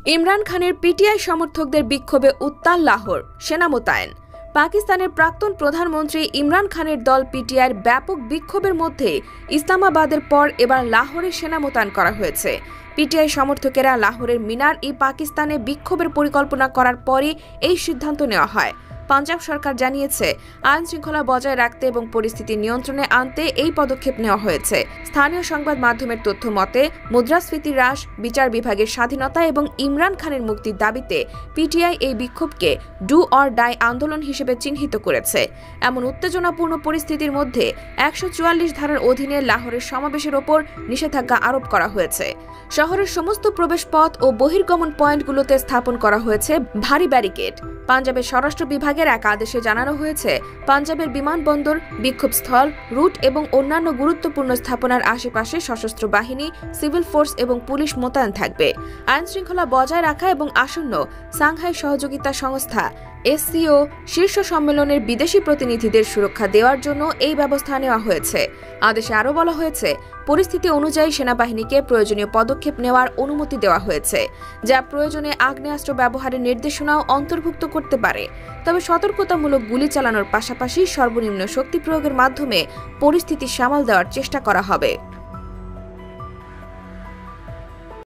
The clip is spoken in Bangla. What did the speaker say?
ইমরান খানের পিটিআই সমর্থকদের বিক্ষোভে উত্তাল লাহোর, সেনা মোতায়েন। পাকিস্তানের প্রাক্তন প্রধানমন্ত্রী ইমরান খানের দল পিটিআইয়ের ব্যাপক বিক্ষোভের মধ্যে ইসলামাবাদের পর এবার লাহোরে সেনা মোতায়েন করা হয়েছে। পিটিআই সমর্থকেরা লাহোরের মিনার-ই-পাকিস্তানে বিক্ষোভের পরিকল্পনা করার পরই এই সিদ্ধান্ত নেওয়া হয়। পাঞ্জাব সরকার জানিয়েছে, আইন শৃঙ্খলা বজায় রাখতে এবং পরিস্থিতি নিয়ন্ত্রণে আনতে এই পদক্ষেপ নেওয়া হয়েছে। স্থানীয় সংবাদ মাধ্যমের তথ্য মতে, মুদ্রাস্ফীতি হ্রাস, বিচার বিভাগের স্বাধীনতা এবং ইমরান খানের মুক্তির দাবিতে পিটিআই এই বিক্ষোভকে ডু অর ডাই আন্দোলন হিসেবে চিহ্নিত করেছে। এমন উত্তেজনাপূর্ণ পরিস্থিতির মধ্যে ১৪৪ ধারার অধীনে লাহোরের সমাবেশের ওপর নিষেধাজ্ঞা আরোপ করা হয়েছে। শহরের সমস্ত প্রবেশপথ ও বহির্গমন পয়েন্টগুলোতে স্থাপন করা হয়েছে ভারী ব্যারিকেড। পাঞ্জাবের স্বরাষ্ট্র বিভাগের এক আদেশে জানানো হয়েছে, পাঞ্জাবের বিমানবন্দর, বিক্ষোভস্থল, রুট এবং অন্যান্য গুরুত্বপূর্ণ স্থাপনার আশেপাশে সশস্ত্র বাহিনী, সিভিল ফোর্স এবং পুলিশ মোতায়েন থাকবে। আইন শৃঙ্খলা বজায় রাখা এবং আসন্ন সাংহাই সহযোগিতা সংস্থা SCO শীর্ষ সম্মেলনের বিদেশি প্রতিনিধিদের সুরক্ষা দেওয়ার জন্য এই ব্যবস্থা নেওয়া হয়েছে। আদেশে আরও বলা হয়েছে, পরিস্থিতি অনুযায়ী সেনাবাহিনীকে প্রয়োজনীয় পদক্ষেপ নেওয়ার অনুমতি দেওয়া হয়েছে, যা প্রয়োজনে আগ্নেয়াস্ত্র ব্যবহারের নির্দেশনাও অন্তর্ভুক্ত করতে পারে। তবে সতর্কতামূলক গুলি চালানোর পাশাপাশি সর্বনিম্ন শক্তি প্রয়োগের মাধ্যমে পরিস্থিতি সামাল দেওয়ার চেষ্টা করা হবে।